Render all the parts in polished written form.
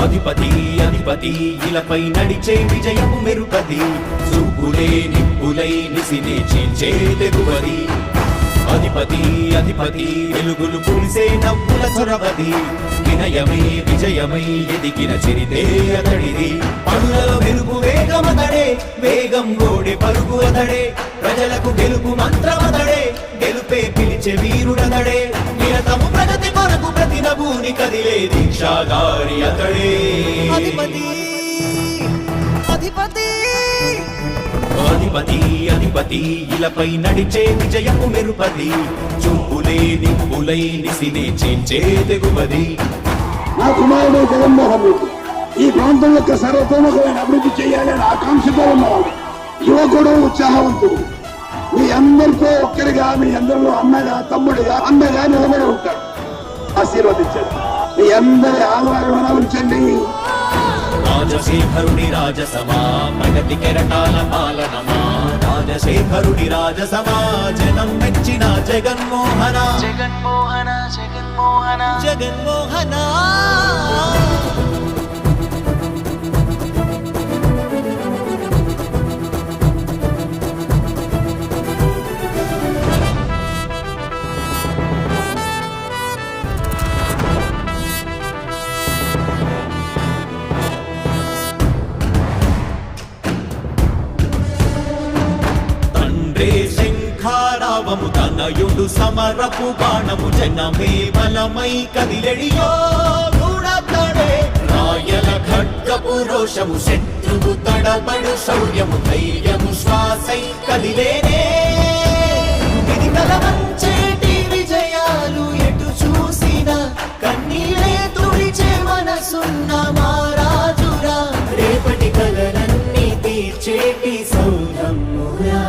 అధిపతి అధిపతి ఇలపై నడిచే విజయము మెరుపది చూపులే నిప్పులై నిసినే చీల్చే తెగువది అధిపతి అధిపతి వెలుగులు పులిసే నవ్వుల చొరవది వినయమే విజయమై ఎదిగిన చరితే అతడిది పనులలో వెలుగు వేగమతడే వేగం గోడే పలుగు అతడే ప్రజలకు గెలుపు మంత్రమతడే గెలుపే పిలిచే వీరుడతడే నిరతము ప్రగతి కొరకు ప్రతి నభూని కదిలే దీక్షాగారి అతడే అధిపతి అధిపతి అధిపతి అధిపతి ఇలపై నడిచే విజయము మెరుపది చూపులే నిప్పులై నిసినే చీల్చే తెగువది నా కుమారుడు జగన్మోహన్ రెడ్డి ఈ ప్రాంతం యొక్క సర్వతోముఖమైన అభివృద్ధి చేయాలని ఆకాంక్షతో ఉన్నవాడు యువకుడు ఉత్సాహవంతుడు మీ అందరితో ఒక్కరిగా మీ అందరిలో అన్నగా తమ్ముడిగా అన్నగా నిలబడి ఉంటాడు ఆశీర్వదించండి మీ అందరి ఆహ్వానం ఉంచండి రాజశేఖరుడి రాజసమా ప్రగతి కెరటాల పాలనమా రాజశేఖరుడి రాజసమా జనం మెచ్చిన జగన్మోహన జగన్మోహన జగన్మోహన జగన్మోహన శంఖారావము తనయుడు సమరపు బాణము జనమే బలమై కదిలెడియో గూడతడే రాయల ఖడ్గపు రోషము శత్రువు తడబడు శౌర్యము ధైర్యము శ్వాసై కదిలేనే ఇది కలవంచేటి విజయాలు ఎటు చూసిన కన్నీలే తుడిచే మనసున్న మారాజురా రేపటి కలలన్నీ తీర్చేటి సౌధమురా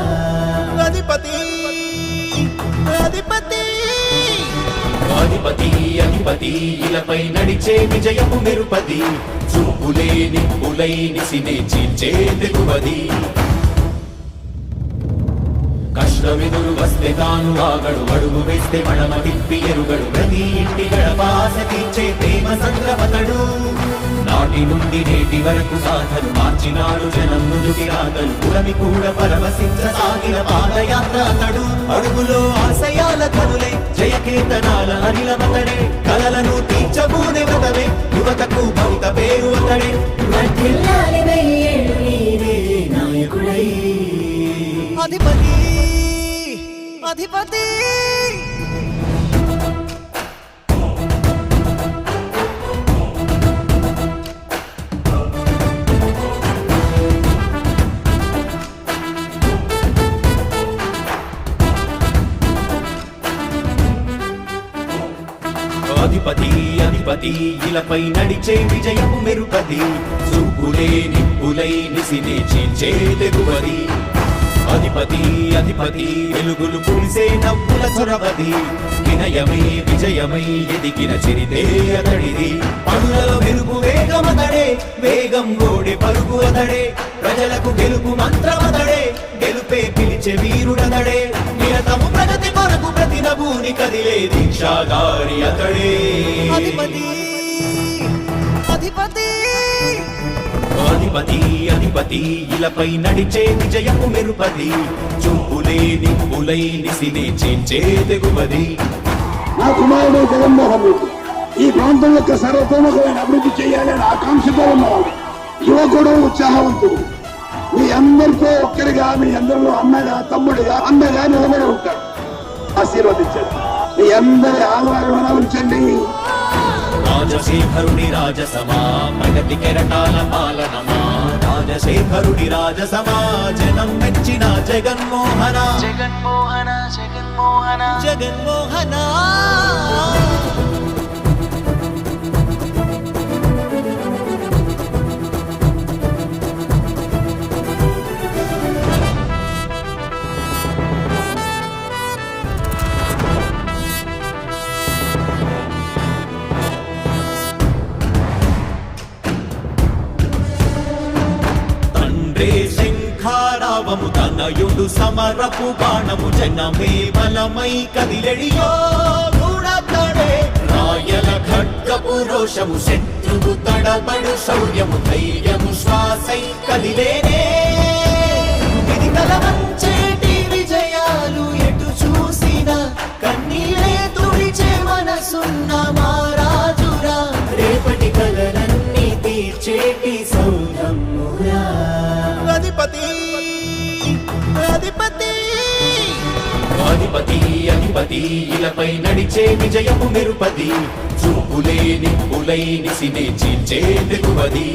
అధిపతి అధిపతి అధిపతి అధిపతి ఇలపై నడిచే విజయము మెరుపది చూపులే నిప్పులై నిసినే చీల్చే తెగువది కష్టమెదురు వస్తే తాను ఆగడు అడుగు వేస్తే మడమ తిప్పి ఎరుగడు ప్రతి ఇంటి గడపాస తీర్చే ప్రేమ సంద్రపతడు నాటి నుండి నేటి వరకు సాధలు మార్చినాడు జనం నుదుటి రాగలు పురమి కూడా పరవశించసాగిన పాదయాత్ర అతడు అడుగులో ఆశయాల కనులే జయకేతనాల అనిలమతడే కలలను తీర్చబూనే వ్రతమే యువతకు భవిత పేరు అతడే నాయకుడై అధిపతి అధిపతి అధిపతి అధిపతి ఇలపై నడిచే విజయము మెరుపది చూపులే నిప్పులై నిసినే చీల్చే తెగువది అధిపతి అధిపతి వెలుగులు పులిసే నవ్వుల చొరవది వినయమే విజయమై ఎదిగిన చరితే అతడిది పనులలో వెలుగు వేగమతడే వేగం గోడే పలుగు అతడే ప్రజలకు గెలుపు మంత్రమతడే గెలుపే పిలిచే వీరుడతడే నిరతము ప్రగతి కొరకు ప్రతి నభూని కదిలే దీక్షాగారి అతడే అధిపతి అధిపతి అధిపతి అధిపతి ఇలపై నడిచే విజయము మెరుపది చూపులే నిప్పులై నిసినే చీల్చే తెగువది నా కుమారుడు జగన్మోహన్ రెడ్డి ఈ ప్రాంతం యొక్క సర్వతోముఖమైన అభివృద్ధి చేయాలని ఆకాంక్షతో ఉన్నవాడు యువకుడు ఉత్సాహవంతుడు మీ అందరితో ఒక్కరిగా మీ అందరిలో అన్నగా తమ్ముడిగా అన్నగా నిలబడి ఉంటాడు ఆశీర్వదించండి మీ అందరి ఆహ్వానం ఉంచండి రాజశేఖరుడి రాజసమా ప్రగతి కెరటాల పాలనమా రాజశేఖరుడి రాజసమా జనం మెచ్చిన జగన్మోహన జగన్మోహన జగన్మోహన జగన్మోహన శంఖారావము తనయుడు సమరపు బాణము జనమే బలమై కదిలెడియో గూడతడే రాయల ఖడ్గపు రోషము శత్రువు తడబడు శౌర్యము ధైర్యము శ్వాసై కదిలేనే ఇది కలవంచేటి విజయాలు ఎటు చూసినా కన్నీరే తుడిచే మనసున్న మారాజురా రేపటి కలలన్నీ తీర్చేటి సౌధమురా అధిపతి అధిపతి అధిపతి అధిపతి ఇలపై నడిచే విజయము మెరుపది చూపులే నిప్పులై నిసినే చీల్చే దిగువది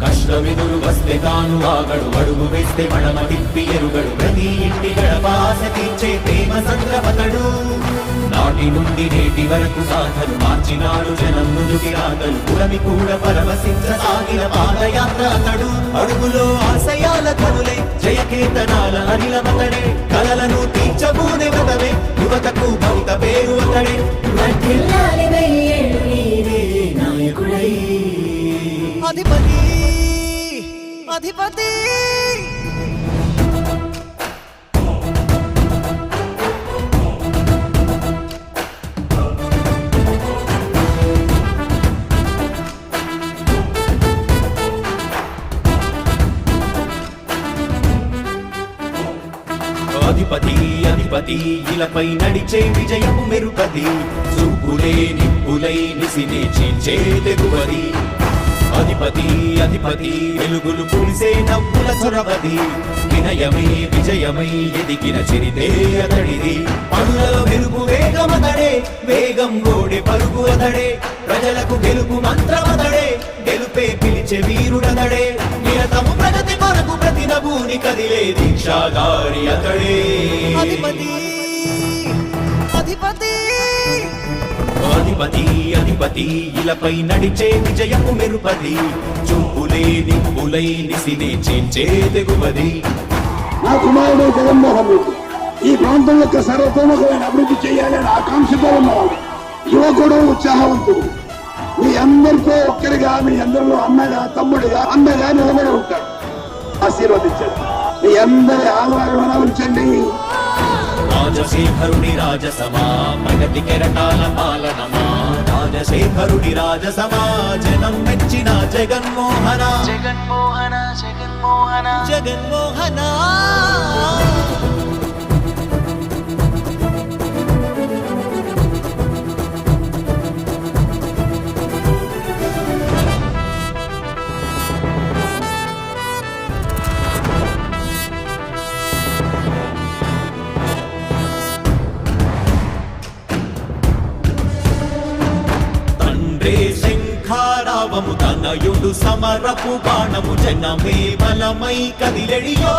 కష్టమెదురు వస్తే తాను ఆగడు అడుగు వేస్తే మడమ తిప్పి ఎరుగడు ప్రతి ఇంటి గడపాస తీర్చే ప్రేమ సంద్రపతడు నాటి నుండి నేటి వరకు సాధలు మార్చినాడు జనం నుదుటి రాగలు పురమి కూడా పరవశించసాగిన పాదయాత్ర అతడు అడుగులో ఆశయాల కనులే జయకేతనాల అనిలమతడే కలలను తీర్చబూనే వదవే యువతకు భవిత పేరు అతడే వర్ధిల్లాలి వెయ్యేళ్ళు నీవే నాయకుడై అధిపతి అధిపతి అధిపతి అధిపతి ఇలపై నడిచే విజయము మెరుపది చూపులే నిప్పులై నిసినే చీల్చే తెగువది అధిపతి అధిపతి వెలుగులు పులిసే నవ్వుల చొరవది వినయమై విజయమై ఎదిగిన చరితే అతడిది పనులలో వెలుగు వేగమతడే వేగం గోడే పరుగు అతడే ప్రజలకు గెలుపు మంత్రమతడే గెలుపే పిలిచే వీరుడతడే నిరతము ప్రగతి కొరకు ప్రతి నభూని కదిలే దీక్షాగారి అతడే అధిపతి అధిపతి అధిపతి అధిపతి ఇలపై నడిచే విజయము మెరుపది చూపులే నిప్పులై నిసినే చీల్చే తెగువది నా కుమారుడు జగన్మోహన్ రెడ్డి ఈ ప్రాంతం యొక్క సర్వతోముఖమైన అభివృద్ధి చేయాలని ఆకాంక్షతో ఉన్నవాడు యువకుడు ఉత్సాహవంతుడు మీ అందరితో ఒక్కరిగా మీ అందరిలో అన్నగా తమ్ముడిగా అన్నగా నిలబడి ఉంటాడు ఆశీర్వదించండి మీ అందరి ఆదరణ ఉంచండి రాజశేఖరుడి రాజసమా ప్రగతి కెరటాల పాలనమా రాజశేఖరుడి రాజసమా జనం మెచ్చిన జగన్మోహన జగన్మోహన జగన్మోహన జగన్మోహన శంఖారావము తనయుడు సమరపు బాణము జనమే బలమై కదిలెడియో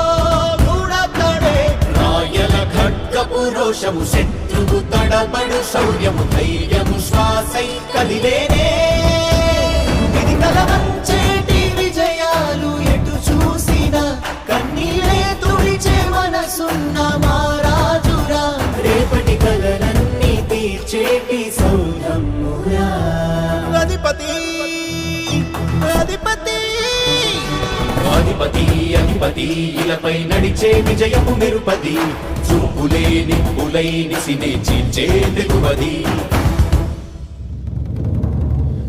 గూడతడే రాయల ఖడ్గపు రోషము శత్రువు తడబడు శౌర్యము ధైర్యము శ్వాసై కదిలేనే ఇది కలవంచేటి విజయాలు ఎటు చూసినా కన్నీరే తుడిచే మనసున్న మారాజురా రేపటి కలలన్నీ తీర్చేటి సౌధమురా అధిపతి అధిపతి అధిపతి అధిపతి ఇలపై నడిచే విజయము మెరుపది చూపులే నిప్పులై నిసినే చీల్చే తెగువది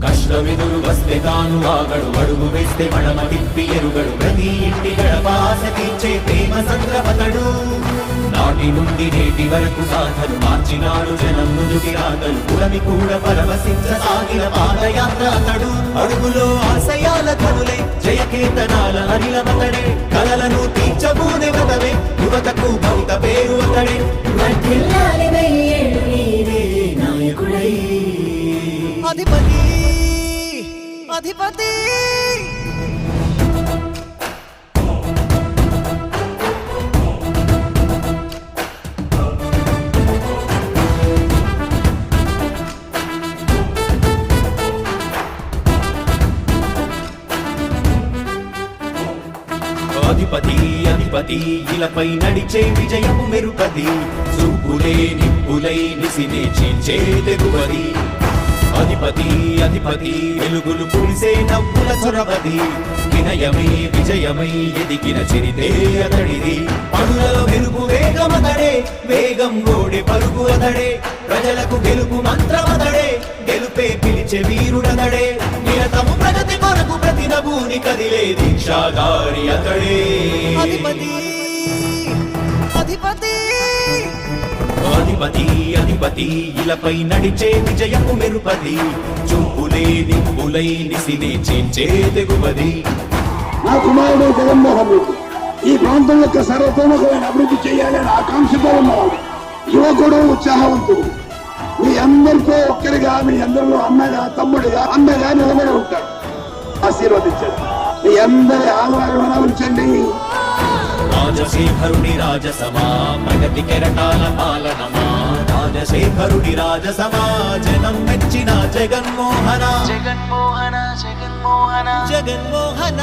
కష్టమెదురు వస్తే తాను ఆగడు అడుగు వేస్తే మడమ తిప్పి ఎరుగడు ప్రతి ఇంటి గడపాస తీర్చే ప్రేమ సంద్రపతడు నాటి నుండి నేటి వరకు సాధలు మార్చినాడు జనం నుదుటి రాగలు పురమి కూడా పరవశించసాగిన పాదయాత్ర అతడు అడుగులో ఆశయాల కనులే జయకేతనాల అనిలమతడే కలలను తీర్చబూనే వదవే యువతకు భవిత పేరు అతడే వర్ధిల్లాలి వెయ్యేళ్ళు నీవే నాయకుడై అధిపతి అధిపతి అధిపతి అధిపతి ఇలపై నడిచే విజయము మెరుపది చూపులే నిప్పులై నిసినే చీల్చే తెగువది అధిపతి అధిపతి వెలుగులు పులిసే నవ్వుల చొరవది వినయమై విజయమై ఎదిగిన చరితే అతడిది పనులలో వెలుగు వేగమతడే వేగం గోడే పరుగు అతడే ప్రజలకు గెలుపు మంత్రమతడే నిలిచే వీరుడతడే నిరతము ప్రగతి కొరకు ప్రతి నభూని కదిలే దీక్షాగారి అతడే అధిపతి అధిపతి అధిపతి అధిపతి ఇలపై నడిచే విజయపు మెరుపది చూపులే నిప్పులై నిసినే చేంచే తెగువది నా కుమారుడు జగన్మోహన్ రెడ్డి ఈ ప్రాంతం యొక్క సర్వతోముఖమైన అభివృద్ధి చేయాలని ఆకాంక్షతో ఉన్నవాడు, యువకుడు, ఉత్సాహవంతుడు. మీ అందరితో ఒక్కరిగా, మీ అందరిలో అన్నగా, తమ్ముడిగా, అండగా నిలబడి ఉంటాడు. ఆశీర్వదించండి. మీ అందరి ఆదరణ ఉంచండి. రాజశేఖరుడి రాజసమా ప్రగతి కెరటాల పాలనమా రాజశేఖరుడి రాజసమా జనం మెచ్చిన జగన్మోహన జగన్మోహన జగన్మోహన జగన్మోహన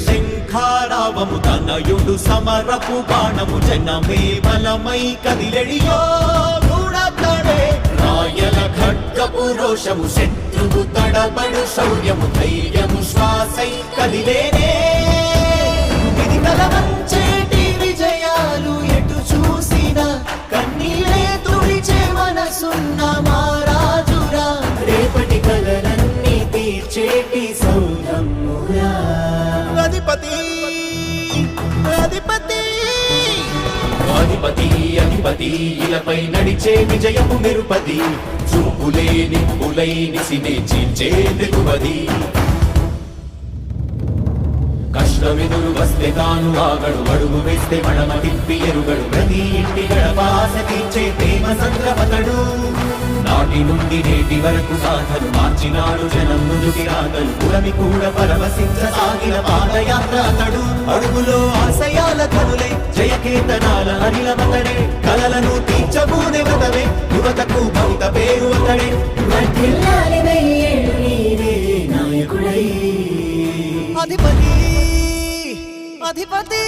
శంఖారావము తనయుడు సమరపు బాణము జనమే బలమై కదిలెడియో గూడతడే రాయల ఖడ్గపు రోషము శత్రువు తడబడు శౌర్యము ధైర్యము శ్వాసై కదిలేనే ఇది కలవంచేటి విజయాలు ఎటు చూసినా కన్నీరే తుడిచే మనసున్న మారాజురా రేపటి కలలన్నీ తీర్చేటి సౌరమ్మురా అధిపతి అధిపతి అధిపతి అధిపతి ఇలపై నడిచే విజయపు మెరుపది చూపులే నిప్పులై నిసినే చీల్చే తెగువది కష్టమెదురు వస్తే తాను ఆగడు అడుగు వేస్తే మడమ తిప్పి ఎరుగడు ప్రతి ఇంటి గడపాస తీర్చే ప్రేమ సంద్రపతడు నాటి నుండి నేటి వరకు సాధలు మార్చినాడు జనం ముందుకి రాగలు పురమి కూడా పరవశించసాగిన పాదయాత్ర అతడు అడుగులో ఆశయాల కనులే జయకేతనాల అనిలమతడే కలలను తీర్చబూనే వ్రతమే యువతకు భవిత పేరు అతడే వర్ధిల్లాలి వెయ్యేళ్ళు నీవే నాయకుడై అధిపతి అధిపతి